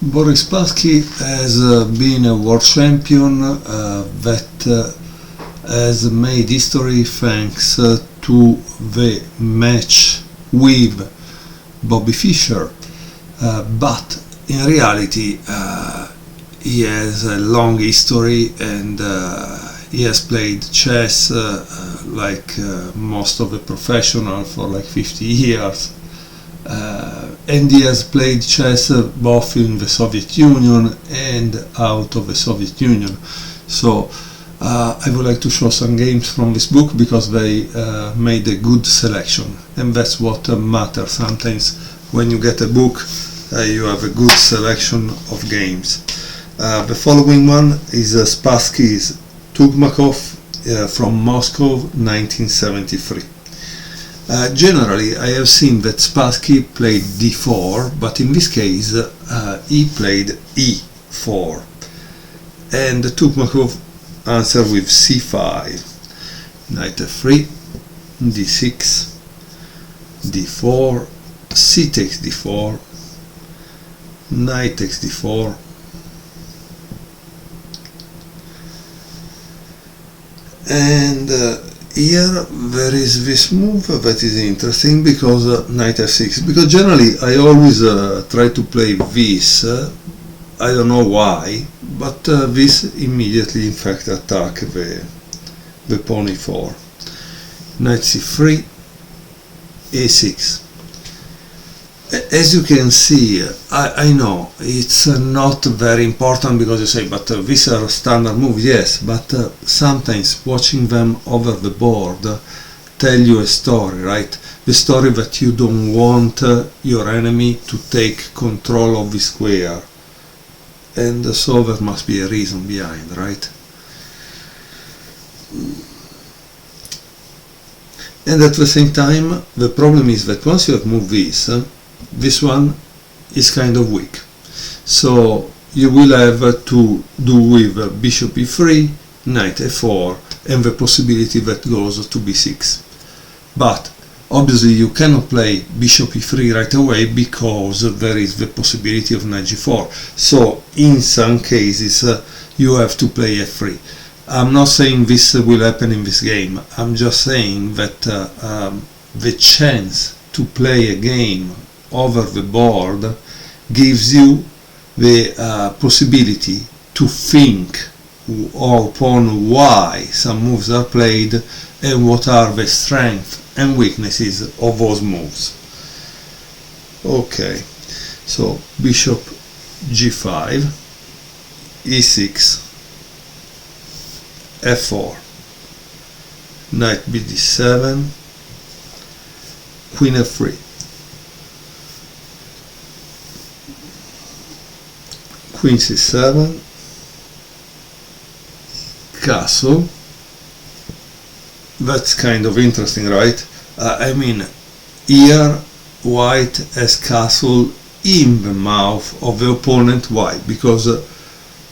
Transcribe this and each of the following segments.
Boris Spassky has been a world champion that has made history thanks to the match with Bobby Fischer, but in reality he has a long history and he has played chess like most of the professionals for like 50 years. And he has played chess both in the Soviet Union and out of the Soviet Union. So I would like to show some games from this book because they made a good selection, and that's what matters. Sometimes when you get a book you have a good selection of games. The following one is Spassky's Tugmakov from Moscow 1973. Generally, I have seen that Spassky played d4, but in this case he played e4, and Tugmakov answered with c5, knight f3, d6, d4, c takes d4, knight takes d4, and here there is this move that is interesting because knight f6, because generally I always try to play this, I don't know why, but this immediately in fact attack the pawn e4, knight c3, a6. As you can see, I know it's not very important because you say, but these are standard moves. Yes, but sometimes watching them over the board tell you a story, right? The story that you don't want your enemy to take control of the square, and so there must be a reason behind, right? And at the same time, the problem is that once you have moved this one is kind of weak, so you will have to do with bishop e3, knight f4, and the possibility that goes to b6. But obviously you cannot play bishop e3 right away because there is the possibility of knight g4, so in some cases you have to play f3. I'm not saying this will happen in this game, I'm just saying that the chance to play a game over the board gives you the possibility to think upon why some moves are played and what are the strengths and weaknesses of those moves. Okay, so bishop g5, e6, f4, knight bd7, queen f3, queen c7, castle. That's kind of interesting, right? I mean, here white has castle in the mouth of the opponent. Why? Because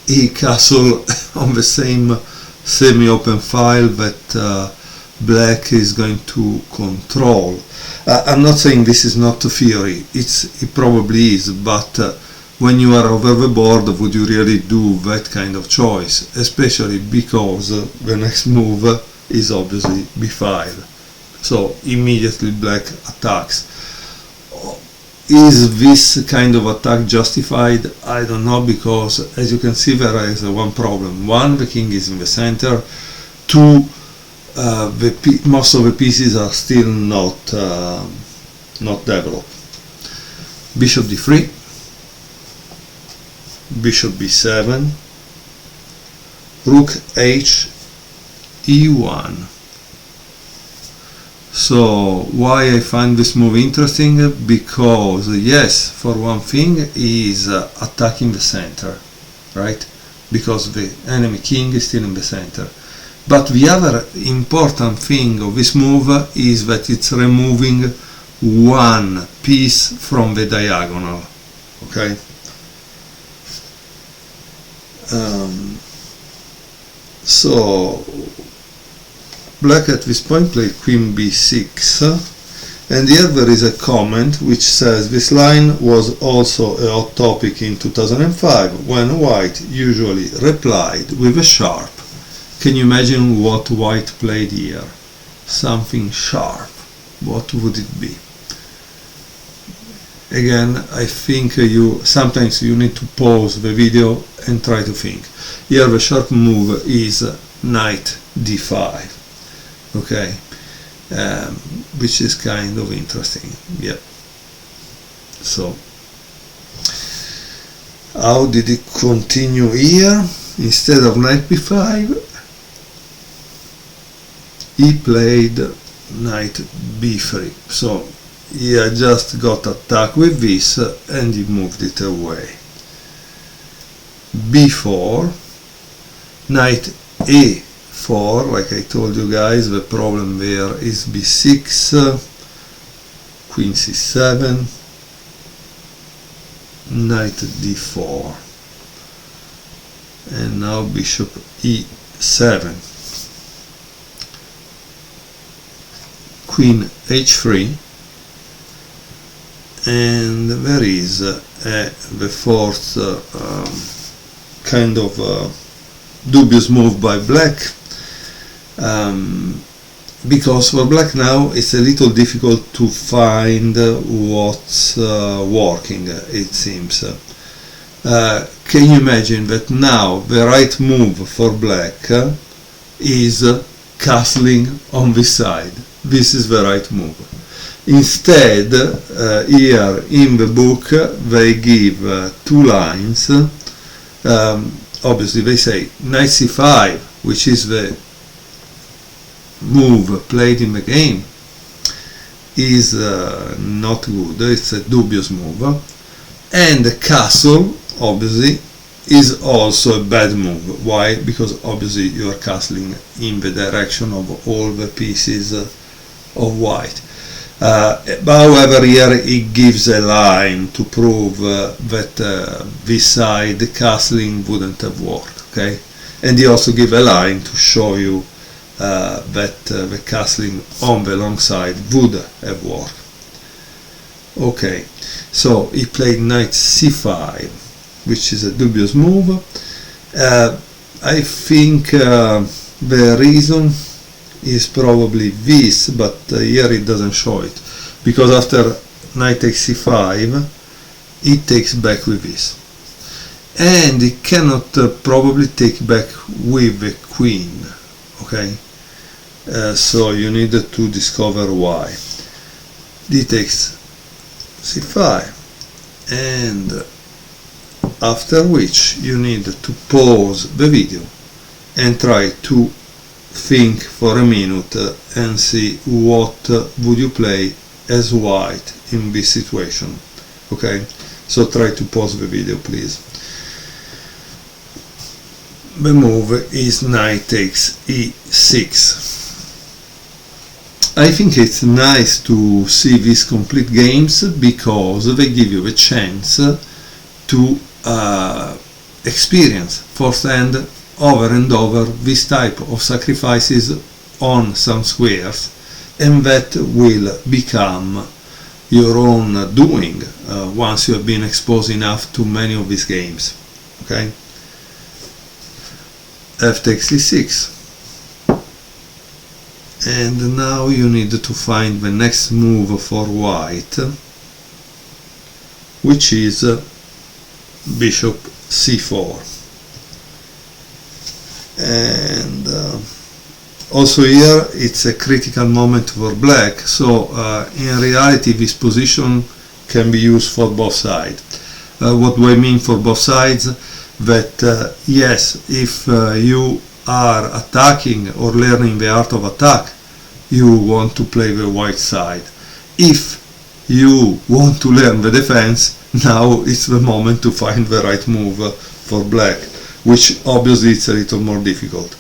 he castle on the same semi-open file that black is going to control. I'm not saying this is not a theory, it probably is, but when you are over the board, would you really do that kind of choice? Especially because the next move is obviously b5. So immediately black attacks. Is this kind of attack justified? I don't know, because as you can see there is one problem. One, the king is in the center. Two, most of the pieces are still not developed. Bishop d3. Bishop b7, rook h, e1. So why I find this move interesting? Because yes, for one thing, he is attacking the center, right? Because the enemy king is still in the center. But the other important thing of this move is that it's removing one piece from the diagonal, okay? So black at this point played queen b6, And here there is a comment which says this line was also a hot topic in 2005 when White usually replied with a sharp. Can you imagine what White played here? Something sharp. What would it be? Again, I think sometimes you need to pause the video and try to think. Here the sharp move is knight d5, okay, which is kind of interesting. Yeah. So how did it continue here? Instead of knight b5, he played knight b3. So he just got attacked with this and he moved it away. b4, knight a4, like I told you guys, the problem there is b6, queen c7, knight d4, and now bishop e7, queen h3, and there is the fourth kind of dubious move by black, because for black now it's a little difficult to find what's working, it seems. Can you imagine that now the right move for black is castling on this side? This is the right move. Instead, here in the book they give 2 lines. Obviously they say knight c5, which is the move played in the game, is not good, it's a dubious move, and the castle obviously is also a bad move. Why? Because obviously you are castling in the direction of all the pieces of white. However, here it gives a line to prove that this side, the castling, wouldn't have worked, okay? And he also gives a line to show you that the castling on the long side would have worked. Okay, so he played knight c5, which is a dubious move. I think the reason is probably this, but here it doesn't show it, because after knight takes c5 it takes back with this, and it cannot probably take back with the queen, okay? So you need to discover why. D takes c5, and after which you need to pause the video and try to think for a minute and see what would you play as white in this situation. Okay, so try to pause the video, please. The move is knight takes e6. I think it's nice to see these complete games because they give you a chance to experience firsthand over and over this type of sacrifices on some squares, and that will become your own doing once you have been exposed enough to many of these games. Okay, f takes e6, and now you need to find the next move for white, which is bishop c4. And also here it's a critical moment for black, so in reality this position can be used for both sides. What do I mean for both sides? That yes, if you are attacking or learning the art of attack, you want to play the white side. If you want to learn the defense, now it's the moment to find the right move for black, which obviously it's a little more difficult.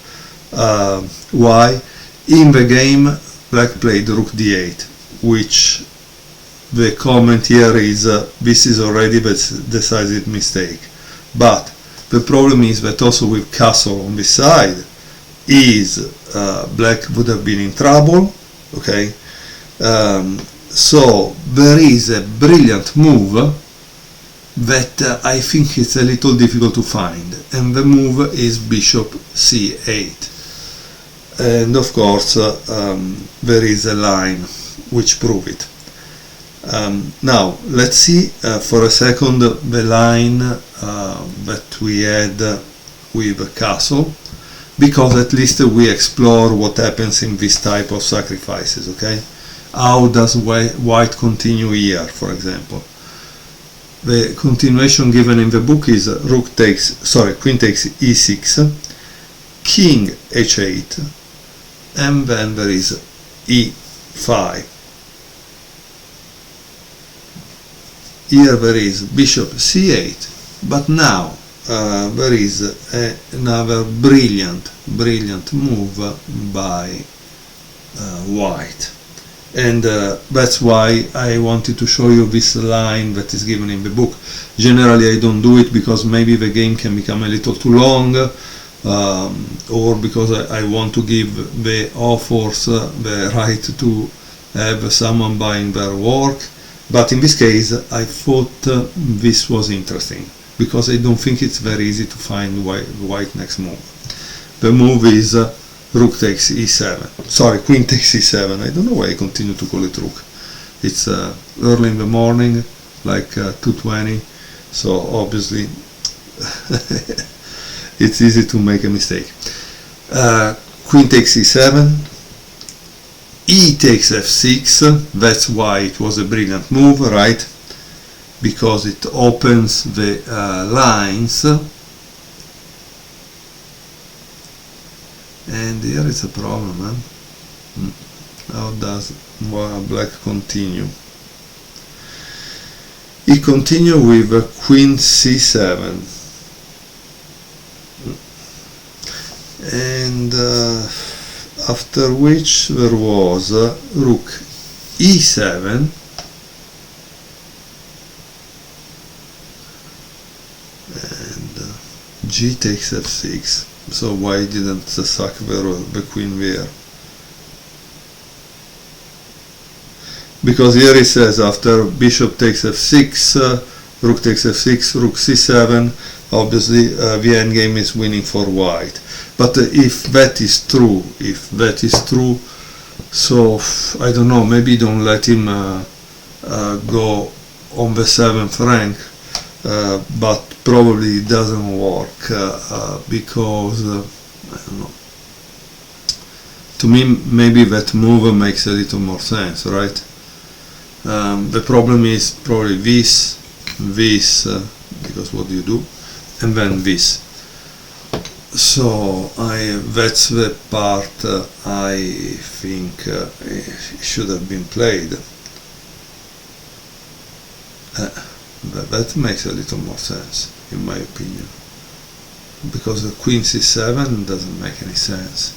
Why? In the game black played rook d8, which the comment here is this is already the decisive mistake. But the problem is that also with castle on this side black would have been in trouble. Okay, So there is a brilliant move that I think it's a little difficult to find, and the move is bishop c8, and of course there is a line which prove it. Now let's see for a second the line that we had with castle, because at least we explore what happens in this type of sacrifices. Okay, how does white continue here, for example? The continuation given in the book is queen takes e6, king h8, and then there is e5. Here there is bishop c8, but now there is another brilliant move by white. And that's why I wanted to show you this line that is given in the book. Generally I don't do it because maybe the game can become a little too long, or because I want to give the authors the right to have someone buying their work. But in this case I thought this was interesting, because I don't think it's very easy to find white next move. The move is rook takes e7, sorry, queen takes e7. I don't know why I continue to call it rook. It's early in the morning, like 2:20, so obviously it's easy to make a mistake. Queen takes e7, e takes f6. That's why it was a brilliant move, right? Because it opens the lines. And here is a problem, huh? How does black continue? He continue with queen c7, and after which there was rook e7, and g takes f6. So why didn't sack the queen there? Because here it says after bishop takes f6, rook takes f6, rook c7, obviously the endgame is winning for white. But if that is true, so I don't know, maybe don't let him go on the 7th rank, but probably it doesn't work because I don't know. To me, maybe that move makes a little more sense, right? The problem is probably this, because what do you do, and then this. So that's the part I think should have been played. That makes a little more sense, in my opinion, because the queen c7 doesn't make any sense.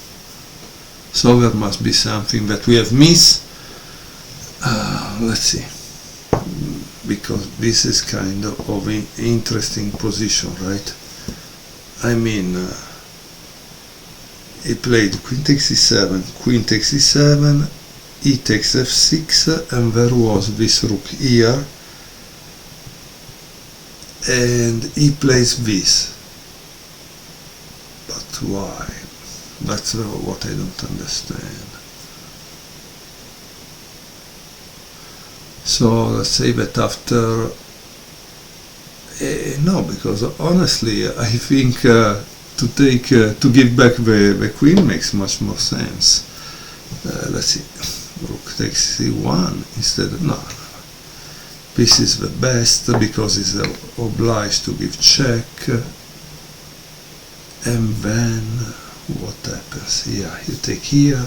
So there must be something that we have missed. Let's see, because this is kind of an interesting position, right? I mean, he played queen takes e7, queen takes e7, e takes f6, and there was this rook here, and he plays this. But why? That's what I don't understand. So let's say that after no, because honestly I think to give back the queen makes much more sense. Let's see, rook takes c1 instead of no. This is the best because it's obliged to give check. And then what happens here? You take here.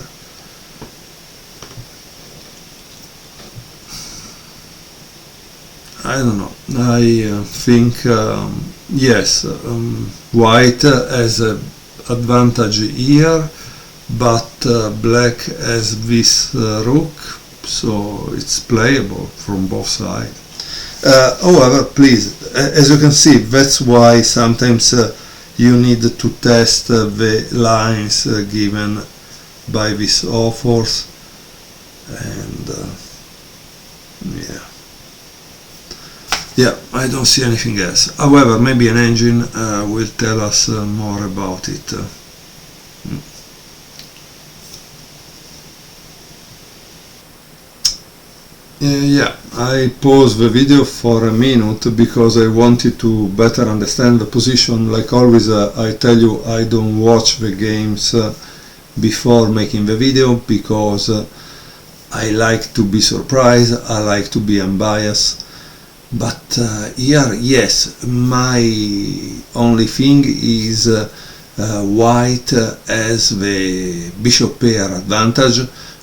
I don't know. I think yes, white has an advantage here, but black has this rook, so it's playable from both sides. However, please, as you can see, that's why sometimes you need to test the lines given by these authors, and Yeah, I don't see anything else. However, maybe an engine will tell us more about it. Yeah, I paused the video for a minute because I wanted to better understand the position. Like always, I tell you I don't watch the games before making the video because I like to be surprised, I like to be unbiased. But here, yes, my only thing is white has the bishop pair advantage,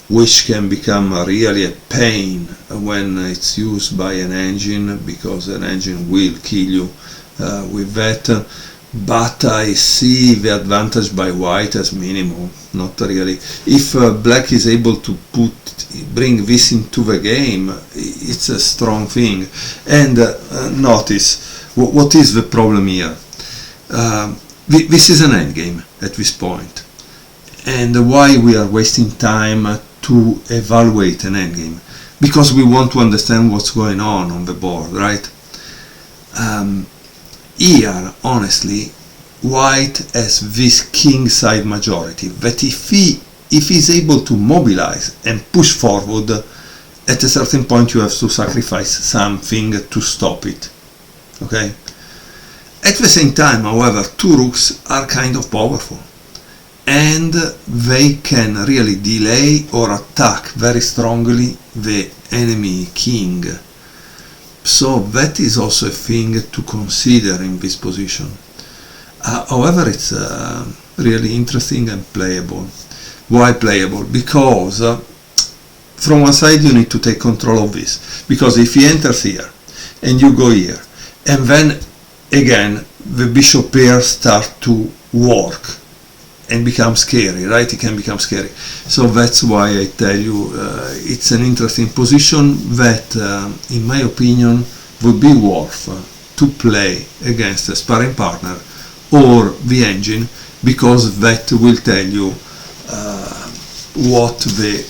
which can become really a pain when it's used by an engine, because an engine will kill you with that. But I see the advantage by white as minimum, not really. If black is able to bring this into the game, it's a strong thing. And notice, what is the problem here? This is an endgame at this point. And why we are wasting time to evaluate an endgame? Because we want to understand what's going on the board, right? Here, honestly, white has this king side majority that if he's able to mobilize and push forward, at a certain point you have to sacrifice something to stop it. Okay? At the same time, however, two rooks are kind of powerful, and they can really delay or attack very strongly the enemy king. So that is also a thing to consider in this position. However, it's really interesting and playable. Why playable? Because from one side you need to take control of this, because if he enters here and you go here, and then again the bishop pair start to work and become scary, right? It can become scary. So that's why I tell you it's an interesting position that, in my opinion, would be worth to play against a sparring partner or the engine, because that will tell you what the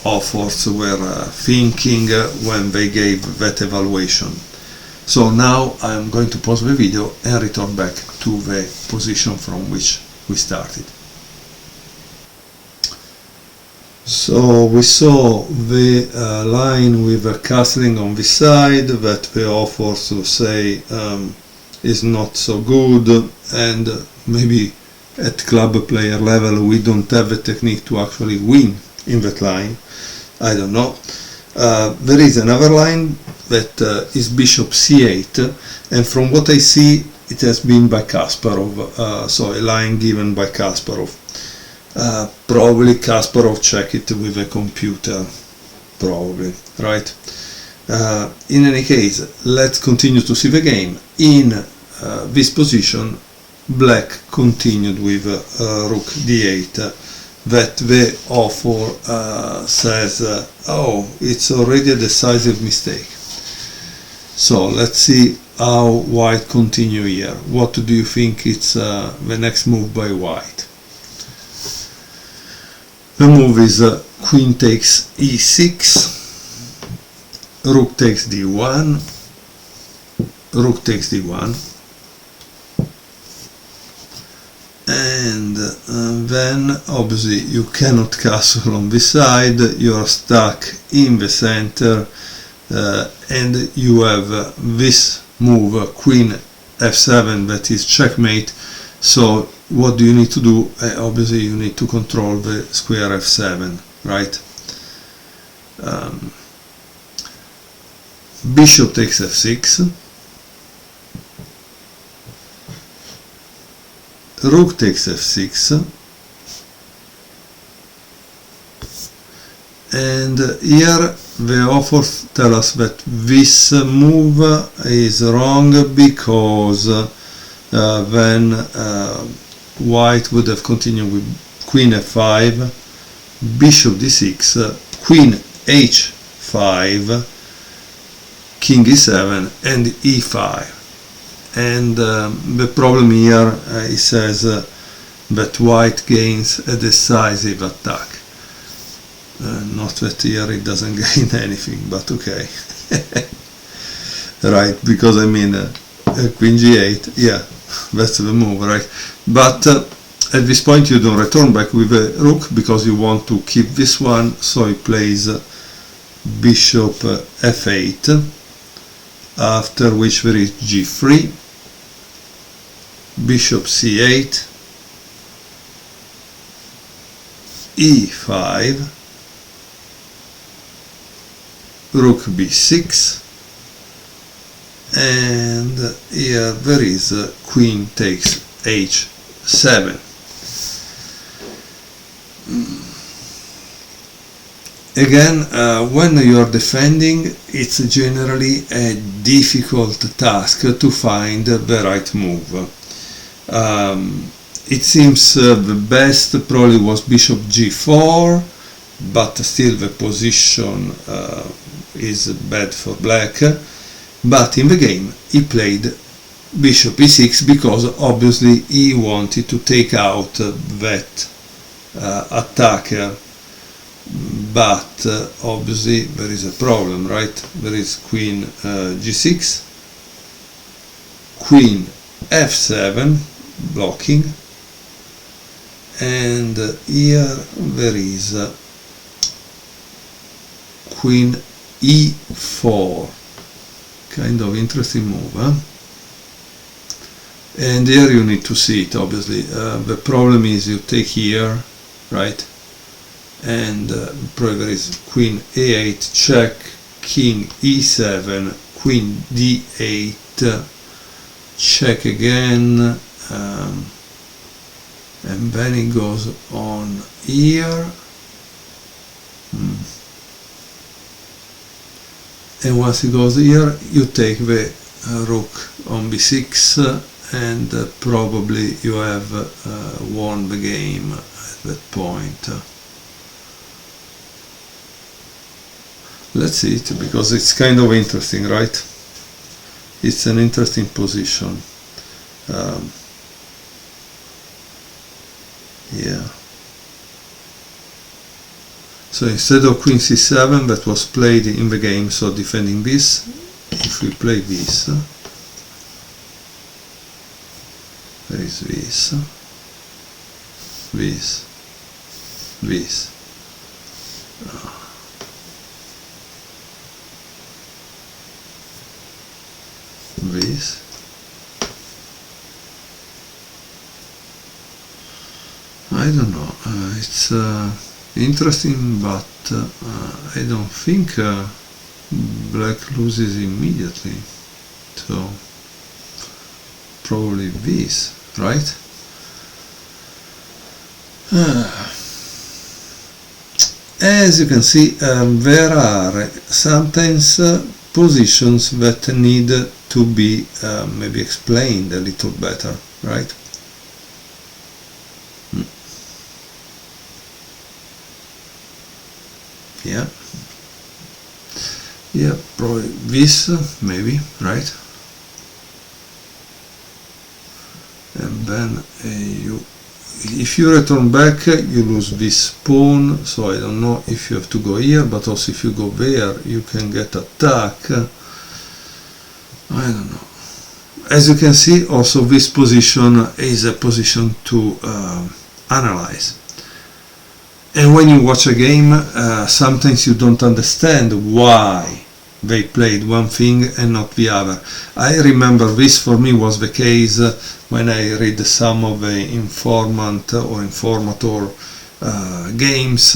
authors were thinking when they gave that evaluation. So now I'm going to pause the video and return back to the position from which we started. So we saw the line with a castling on this side that the authors say is not so good, and maybe at club player level we don't have the technique to actually win in that line. I don't know. There is another line that is bishop c8, and from what I see it has been by Kasparov, so a line given by Kasparov. Probably Kasparov checked it with a computer, probably, right? In any case, let's continue to see the game. In this position, black continued with rook d8, that the author says, oh, it's already a decisive mistake. So let's see how white continue here. What do you think it's the next move by white? The move is queen takes e6, rook takes d1, rook takes d1, and then obviously you cannot castle on this side, you are stuck in the center, and you have this move, queen f7, that is checkmate. So what do you need to do? Obviously you need to control the square f7, right? Bishop takes f6, rook takes f6, and here the authors tell us that this move is wrong because then white would have continued with queen f5, bishop d6, queen h5, king e7, and e5. And the problem here, he says that white gains a decisive attack. Not that here it doesn't gain anything, but okay. Right, because I mean queen g8, yeah, that's the move, right? But at this point you don't return back with a rook because you want to keep this one, so he plays bishop f8, after which there is g3, bishop c8, e5, rook b6, and here there is queen takes h7. Again, when you are defending, it's generally a difficult task to find the right move. It seems the best probably was bishop g4, but still the position is bad for black. But in the game he played bishop e6 because obviously he wanted to take out that attacker. But obviously there is a problem, right? There is queen g6, queen f7 blocking, and here there is queen e4, kind of interesting move, huh? And here you need to see it, obviously. The problem is you take here, right? And probably there is queen a8 check, king e7, queen d8 check again, and then it goes on here, and once it goes here you take the rook on b6, and probably you have won the game at that point. Let's see it, because it's kind of interesting, right? It's an interesting position. Yeah. So instead of queen c7 that was played in the game, so defending this, if we play this, there is this, this, this. This, I don't know, it's interesting, but I don't think black loses immediately, so probably this, right? As you can see, there are sometimes positions that need to be maybe explained a little better, right? Yeah. Yeah, probably this, maybe, right? And then if you return back, you lose this pawn, so I don't know if you have to go here, but also if you go there, you can get attack. I don't know. As you can see, also this position is a position to analyze. And when you watch a game, sometimes you don't understand why they played one thing and not the other. I remember this for me was the case when I read some of the informant or informator games,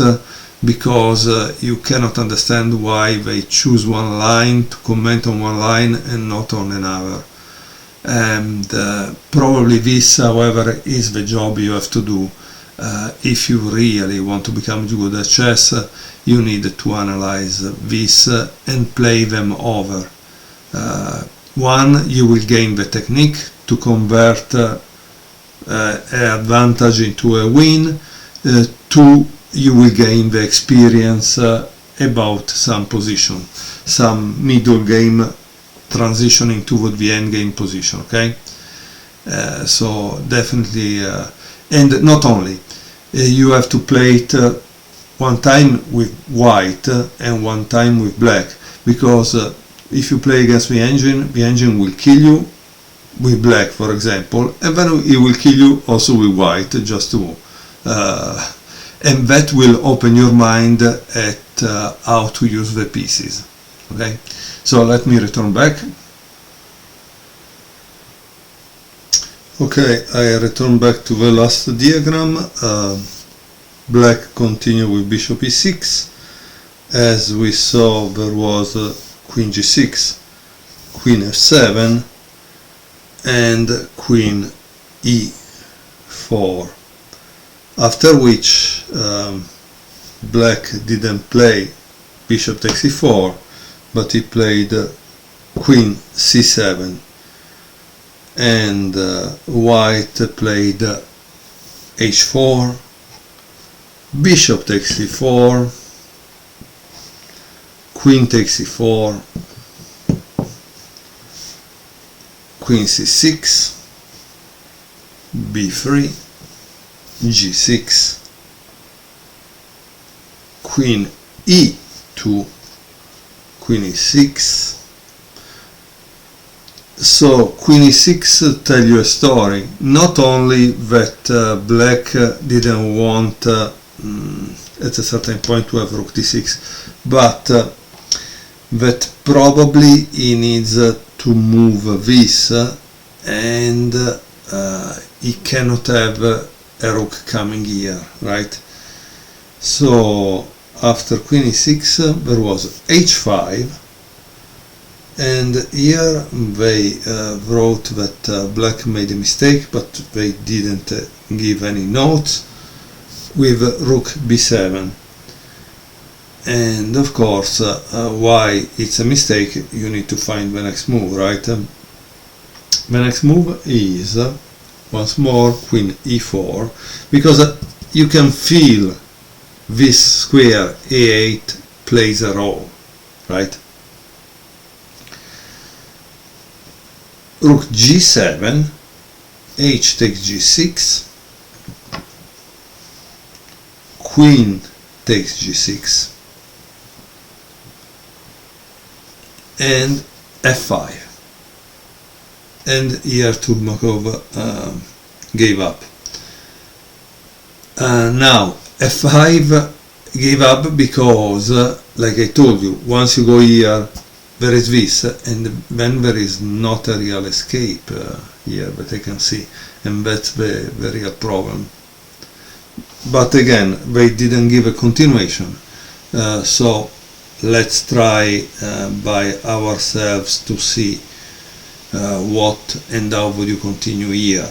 because you cannot understand why they choose one line to comment on one line and not on another. And probably this, however, is the job you have to do. If you really want to become good at chess, you need to analyze this and play them over. One, you will gain the technique to convert an advantage into a win. Two, you will gain the experience about some position, some middle game transitioning toward the end game position, okay? So definitely, and not only, you have to play it one time with white and one time with black, because if you play against the engine will kill you with black, for example, and then it will kill you also with white, just to and that will open your mind at how to use the pieces. Okay, so let me return back. Okay, I return back to the last diagram. Black continue with bishop e6. As we saw, there was queen g6, queen f7, and queen e4. After which black didn't play bishop takes e4, but he played queen c7, and white played h4, bishop takes c4, queen takes e4, queen c6, b3, g6, queen e2, queen e6. So queen e6 tell you a story, not only that black didn't want at a certain point to have rook d6, but that probably he needs to move this, and he cannot have a rook coming here, right? So after queen e6 there was h5, and here they wrote that black made a mistake, but they didn't give any notes, with rook b7. And of course, why it's a mistake, you need to find the next move, right? The next move is once more queen e4, because you can feel this square a8 plays a role, right? Rook g7, h takes g6, queen takes g6, and f5, and here Turmakov gave up. Now f5 gave up because, like I told you, once you go here there is this, and then there is not a real escape here that I can see, and that's the real problem. But again, they didn't give a continuation, so let's try by ourselves to see what and how would you continue here.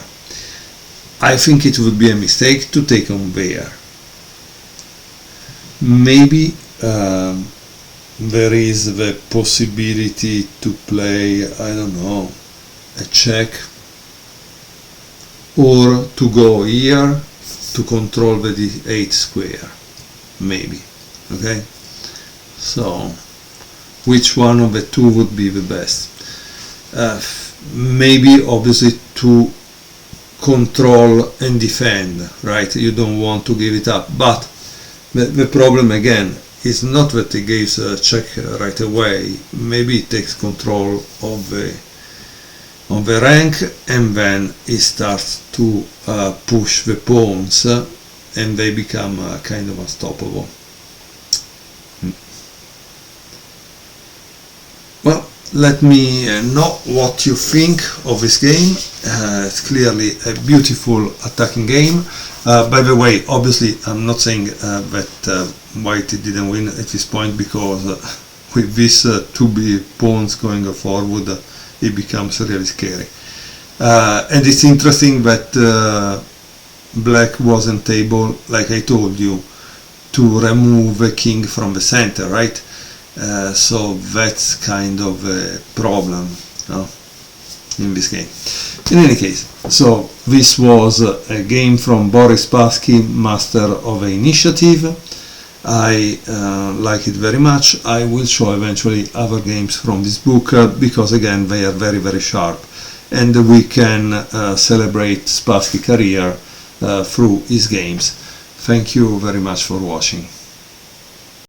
I think it would be a mistake to take on there. Maybe there is the possibility to play, I don't know, a check, or to go here to control the d8 square, maybe. Okay, so which one of the two would be the best? Maybe obviously to control and defend, right? You don't want to give it up, but the problem again is not that he gives a check right away. Maybe he takes control of the rank, and then he starts to push the pawns, and they become kind of unstoppable. Well, let me know what you think of this game. It's clearly a beautiful attacking game. By the way, obviously I'm not saying that white didn't win at this point, because with these two big pawns going forward, it becomes really scary. And it's interesting that black wasn't able, like I told you, to remove the king from the center, right? So that's kind of a problem, no? In this game. In any case, so this was a game from Boris Spassky, Master of the Initiative. I like it very much. I will show eventually other games from this book, because again they are very, very sharp, and we can celebrate Spassky's career through his games. Thank you very much for watching.